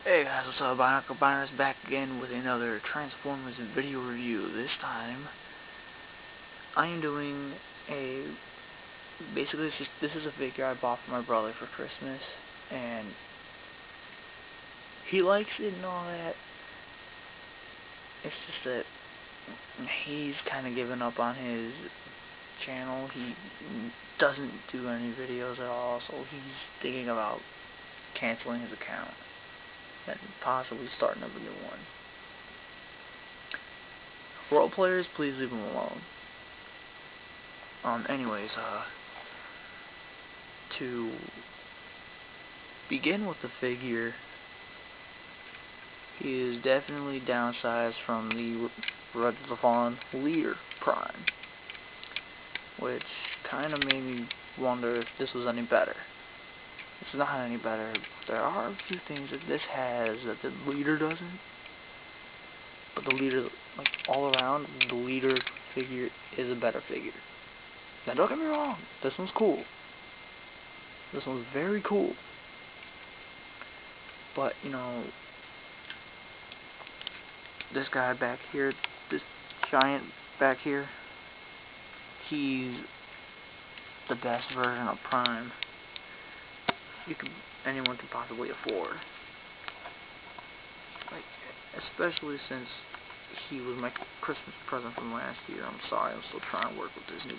Hey guys, what's up? Binary back again with another Transformers video review. This time, I am doing basically this is a figure I bought for my brother for Christmas, and he likes it and all that. It's just that he's kind of given up on his channel. He doesn't do any videos at all, so he's thinking about canceling his account and possibly starting up a new one. Role players, please leave him alone. Anyways, to begin with the figure, he is definitely downsized from the Red of the Fallen Leader Prime, which kind of made me wonder if this was any better. It's not any better. There are a few things that this has that the Leader doesn't. But the Leader, like, all around, the Leader figure is a better figure. Now, don't get me wrong. This one's cool. This one's very cool. But, you know, this guy back here, this giant back here, he's the best version of Prime anyone could possibly afford. Like, especially since he was my Christmas present from last year. I'm sorry, I'm still trying to work with this new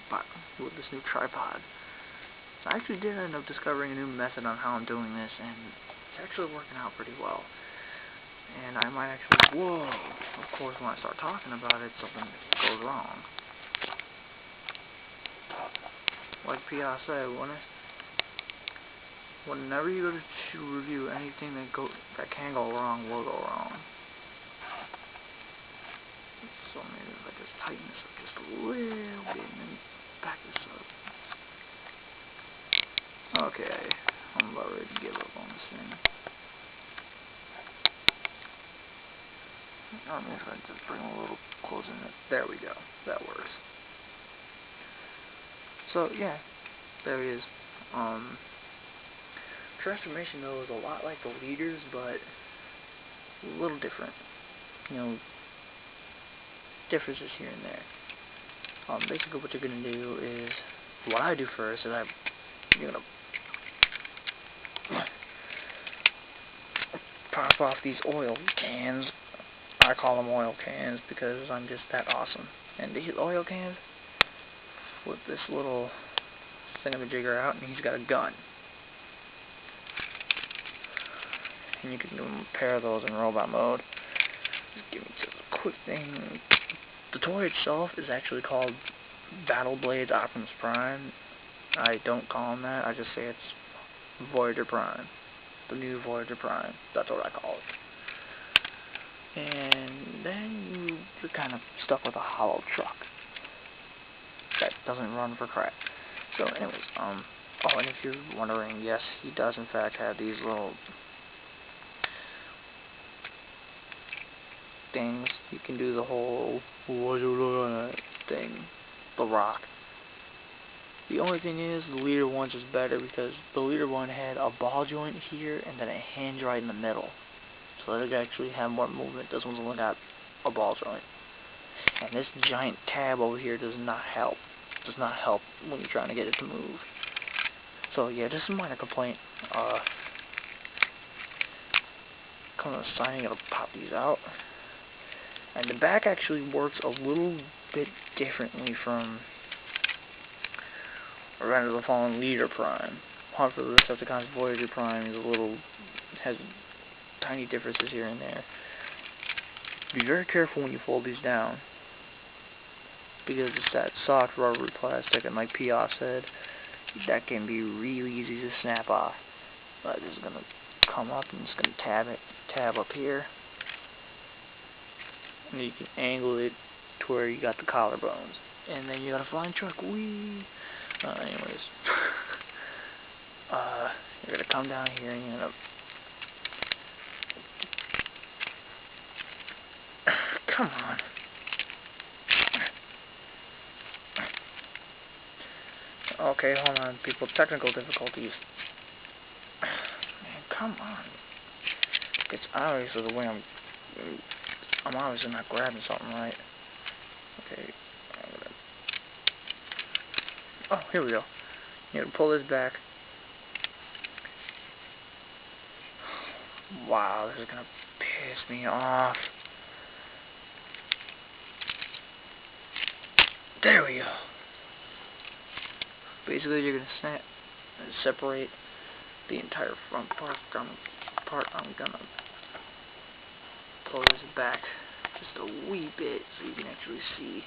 tripod. I actually did end up discovering a new method on how I'm doing this, and it's actually working out pretty well. And I might actually, whoa, of course when I start talking about it, something goes wrong. Like P.I. said, whenever you go to review anything that can go wrong will go wrong. So maybe if I just tighten this up just a little bit and then back this up. Okay, I'm about ready to give up on this thing. I mean, if I just bring a little closer in it. There we go. That works. So yeah, there he is. Transformation though is a lot like the Leaders, but a little different. You know, differences here and there. Basically what you're gonna do is, what I do first is you're gonna pop off these oil cans. I call them oil cans because I'm just that awesome. And these oil cans, flip this little thingamajigger out, and he's got a gun. And you can repair those in robot mode. Just give me just a quick thing. The toy itself is actually called Battle Blades Optimus Prime. I don't call him that. I just say it's Voyager Prime. The new Voyager Prime. That's what I call it. And then you're kind of stuck with a hollow truck that doesn't run for crap. So anyways, oh, and if you're wondering, yes, he does in fact have these little things. You can do the whole thing, the rock. The only thing is, the Leader one's is better because the Leader one had a ball joint here and then a hinge right in the middle, so that it actually had more movement. This one's only got a ball joint, and this giant tab over here does not help. Does not help when you're trying to get it to move. So yeah, just a minor complaint. Come on, signing, it'll pop these out. And the back actually works a little bit differently from Red of the Fallen Leader Prime. Hard for the Decepticons Voyager Prime has tiny differences here and there. Be very careful when you fold these down, because it's that soft rubbery plastic, and like P.I. said, that can be really easy to snap off. But this is gonna come up and it's gonna tab up here. And you can angle it to where you got the collarbones. And then you got a flying truck. Whee! Anyways. You're gonna come down here and you're gonna come on. Okay, hold on, people. Technical difficulties. Man, come on. It's obviously the way I'm obviously not grabbing something right. Okay. Oh, here we go. You gotta pull this back. Wow, this is gonna piss me off. There we go. Basically, you're gonna separate the entire front part from I'm gonna pull this back just a wee bit so you can actually see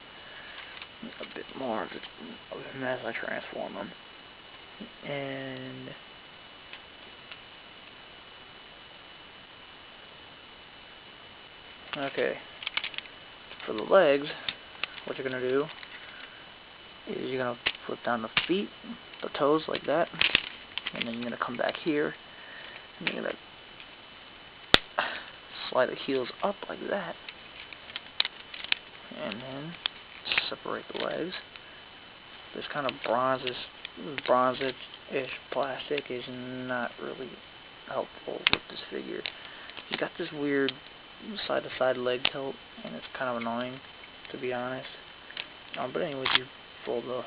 a bit more of them as I transform them. And okay, for the legs, what you're gonna do is you're gonna flip down the feet, the toes like that, and then you're gonna come back here, and you're gonna slide the heels up like that, and then separate the legs. This kind of bronze-ish plastic is not really helpful with this figure. You got this weird side-to-side leg tilt, and it's kind of annoying, to be honest. But anyways, you fold the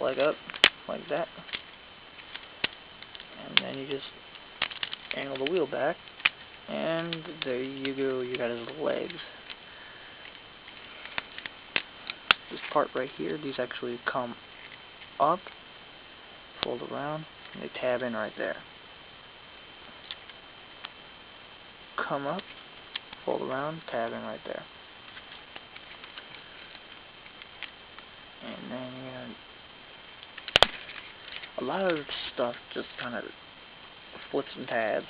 leg up like that, and then you just angle the wheel back, and there you go. You got his legs. This part right here, these actually come up, fold around, and they tab in right there. Come up, fold around, tab in right there. And then a lot of stuff just kind of flips and tabs.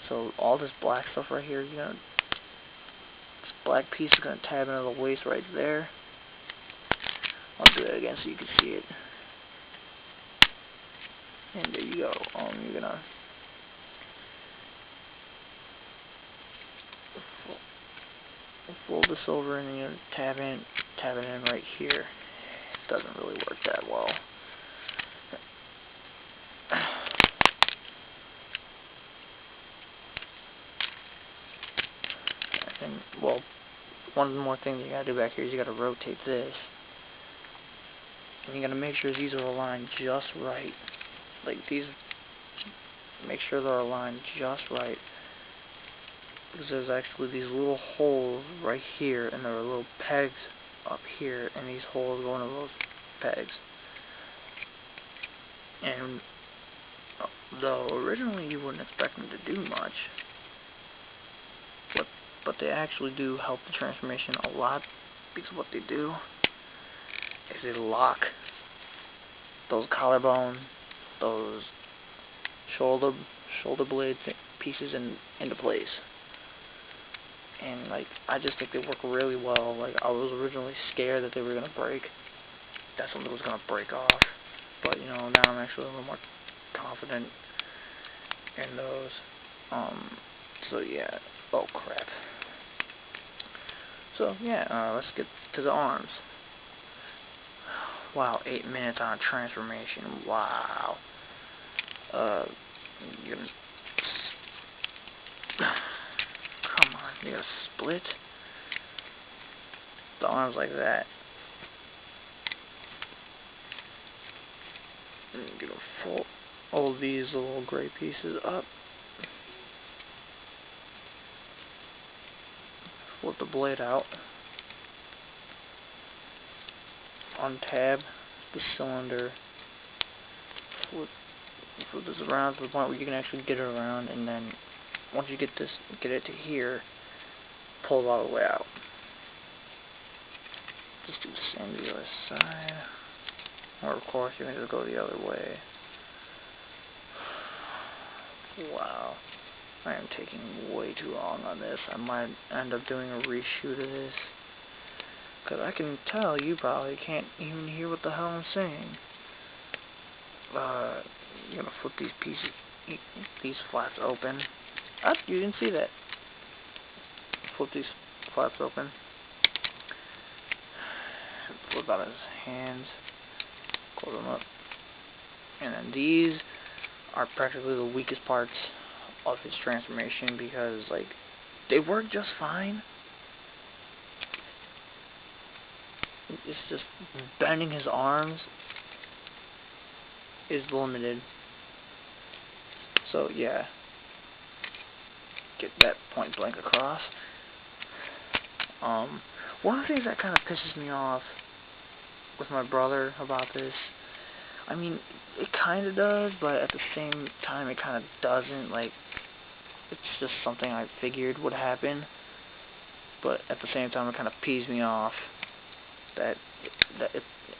So all this black stuff right here, this black piece is gonna tab into the waist right there. I'll do it again so you can see it. And there you go. You're gonna fold this over and you're gonna tab it in right here. It doesn't really work that well. Well, one more thing that you gotta do back here is you gotta rotate this. And you gotta make sure these are aligned just right. Like these, make sure they're aligned just right. Because there's actually these little holes right here, and there are little pegs up here, and these holes go into those pegs. And though originally you wouldn't expect them to do much, but they actually do help the transformation a lot, because what they do is they lock those collarbone, those shoulder blade pieces into place. And like, I just think they work really well. Like, I was originally scared that they were gonna break, that something was gonna break off, but now I'm actually a little more confident in those. So yeah. Oh crap. So yeah, let's get to the arms. Wow, 8 minutes on a transformation. Wow. You're gonna come on, you gotta split the arms like that. And you're gonna fold all these little gray pieces up. Flip the blade out. Untab the cylinder. Flip this around to the point where you can actually get it around, and then once you get it to here, pull it all the way out. Just do the same to the other side. Or of course you're going to go the other way. Wow. I am taking way too long on this. I might end up doing a reshoot of this, because I can tell you probably can't even hear what the hell I'm saying. You're going to flip these pieces, these flaps open. Oh, you didn't see that. Flip these flaps open. Flip out his hands. Close them up. And then these are practically the weakest parts of his transformation because, like, they work just fine. It's just bending his arms is limited. So, yeah. Get that point blank across. One of the things that kind of pisses me off with my brother about this, I mean, it kind of does, but at the same time, it kind of doesn't. Like, it's just something I figured would happen, but at the same time, it kind of pees me off that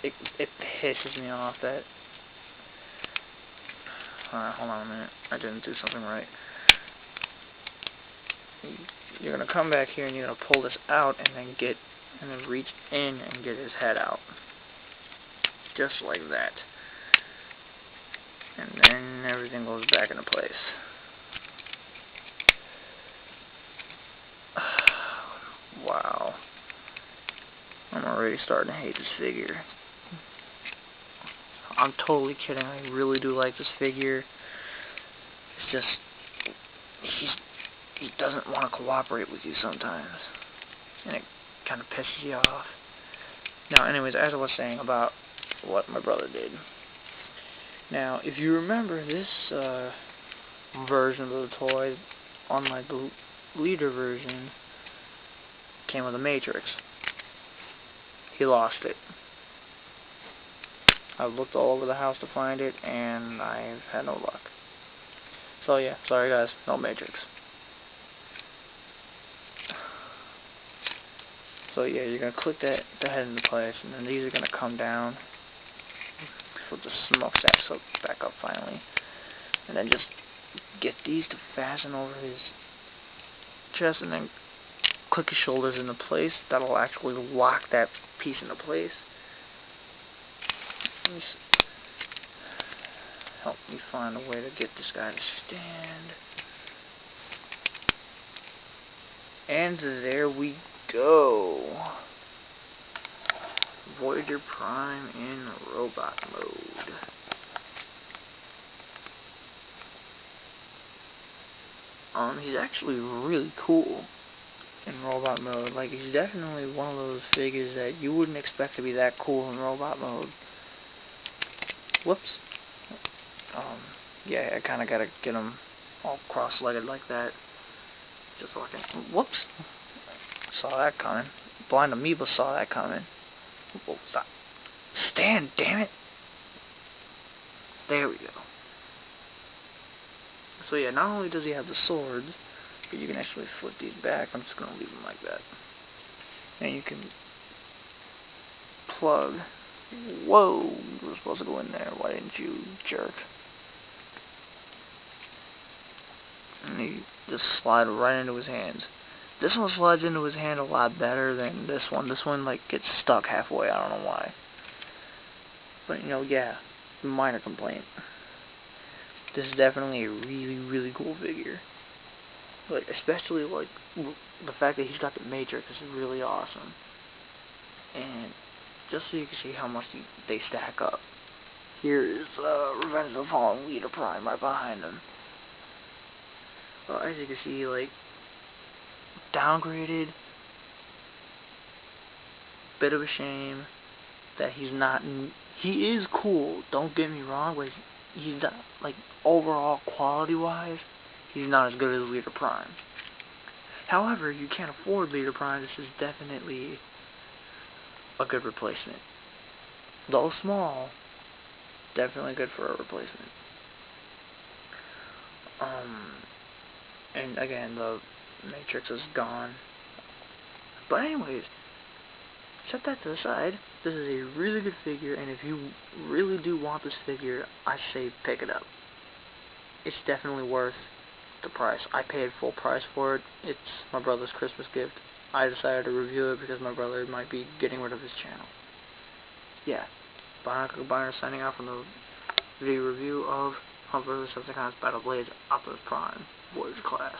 it pisses me off that. Alright, hold on a minute. I didn't do something right. You're gonna come back here and you're gonna pull this out and then reach in and get his head out. Just like that. And then everything goes back into place. Wow. I'm already starting to hate this figure. I'm totally kidding. I really do like this figure. It's just he doesn't want to cooperate with you sometimes, and it kind of pisses you off. Now, anyways, as I was saying about what my brother did. Now, if you remember, this version of the toy, unlike the leader version, came with a matrix. He lost it. I've looked all over the house to find it, and I've had no luck. So yeah, sorry guys, no matrix. So yeah, you're gonna click the head into place, and then these are gonna come down. Put the smokestacks back up finally, and then just get these to fasten over his chest, and then click his shoulders into place. That'll actually lock that piece into place. Help me find a way to get this guy to stand. And there we go. Voyager Prime in robot mode. He's actually really cool in robot mode. Like, he's definitely one of those figures that you wouldn't expect to be that cool in robot mode. Whoops. Yeah, I kind of gotta get him all cross-legged like that. Just so I can... Whoops. Saw that coming. Blind Amoeba saw that coming. Whoa, stop. Stand, damn it. There we go. So yeah, not only does he have the swords, but you can actually flip these back. I'm just going to leave them like that. And you can plug. Whoa, you were supposed to go in there. Why didn't you, jerk? And you just slide right into his hands. This one slides into his hand a lot better than this one. This one, like, gets stuck halfway. I don't know why. But, you know, yeah, minor complaint. This is definitely a really, really cool figure. Like, especially, like, the fact that he's got the Matrix is really awesome. And just so you can see how much they stack up, here is Revenge of the Fallen Leader Prime right behind him. Well, as you can see, like, downgraded. Bit of a shame that he's not. He is cool, don't get me wrong, but he's not, like, overall quality-wise, he's not as good as Leader Prime. However, you can't afford Leader Prime. This is definitely a good replacement. Though small, definitely good for a replacement. And again, the Matrix is gone. But anyways, set that to the side. This is a really good figure, and if you really do want this figure, I say pick it up. It's definitely worth the price. I paid full price for it. It's my brother's Christmas gift. I decided to review it because my brother might be getting rid of his channel. Yeah. Bionicle Combiner signing out from the video review of Hunt vs. Decepticons Battle Blades Optimus Prime Voyager class.